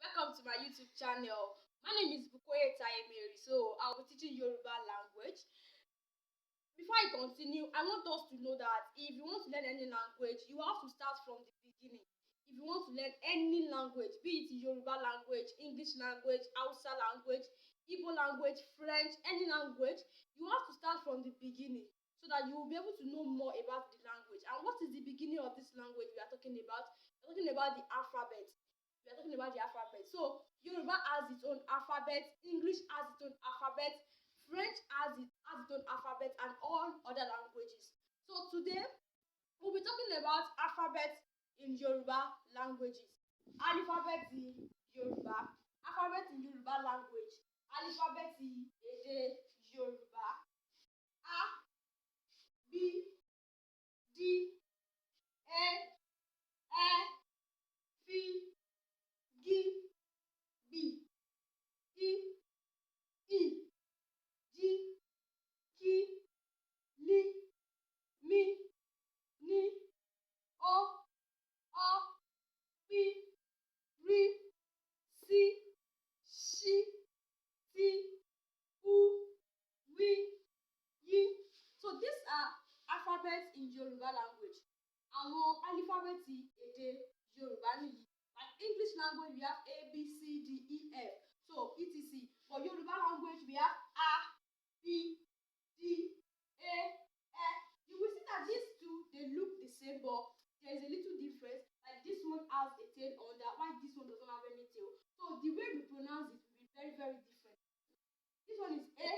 Welcome to my YouTube channel. My name is Táyélolú, so I'll be teaching Yoruba language. Before I continue, I want us to know that if you want to learn any language, you have to start from the beginning. If you want to learn any language, be it Yoruba language, English language, Hausa language, Igbo language, French, any language, you have to start from the beginning so that you will be able to know more about the language. And what is the beginning of this language we are talking about? We're talking about the alphabet. We are talking about the alphabet. So Yoruba has its own alphabet, English has its own alphabet, French has its own alphabet, and all other languages. So today we'll be talking about alphabet in Yoruba languages. Alphabet in Yoruba. Alphabet in Yoruba language. Alphabet in èdè Yoruba. A, B, D, E, F, G, B, I, J, K, L, M, N, O, P, R, S, Š, T, U, V, Y. So these are alphabets in Yoruba language. Àwọn alifábẹ́ẹ̀tì èdè Yorùbá nìyí. Like English language, we have A, B, C, D, E, F. So etc. For Yoruba language, we have A, B, D, A, F. You will see that these two, they look the same, but there is a little difference. Like this one has a tail under, while this one doesn't have any tail. So the way we pronounce it will be very, very different. This one is A,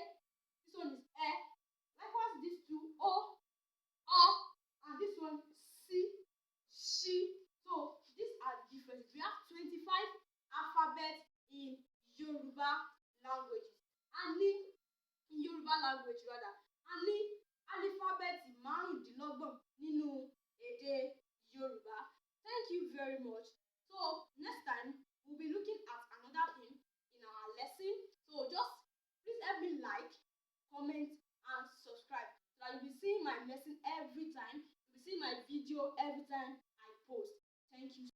this one is E. Likewise, these two O, and this one C, Sh. So these are the differences. We have 25 alphabets in Yoruba languages. And in Yoruba language rather. And ní alifábẹ́ẹ̀tì márùndínlọ́gbọ̀n nínú èdè Yorùbá. Thank you very much. So next time we'll be looking at another thing in our lesson. So just please help me like, comment, and subscribe so that you'll be seeing my lesson every time. You'll be seeing my video every time I post. Thank you.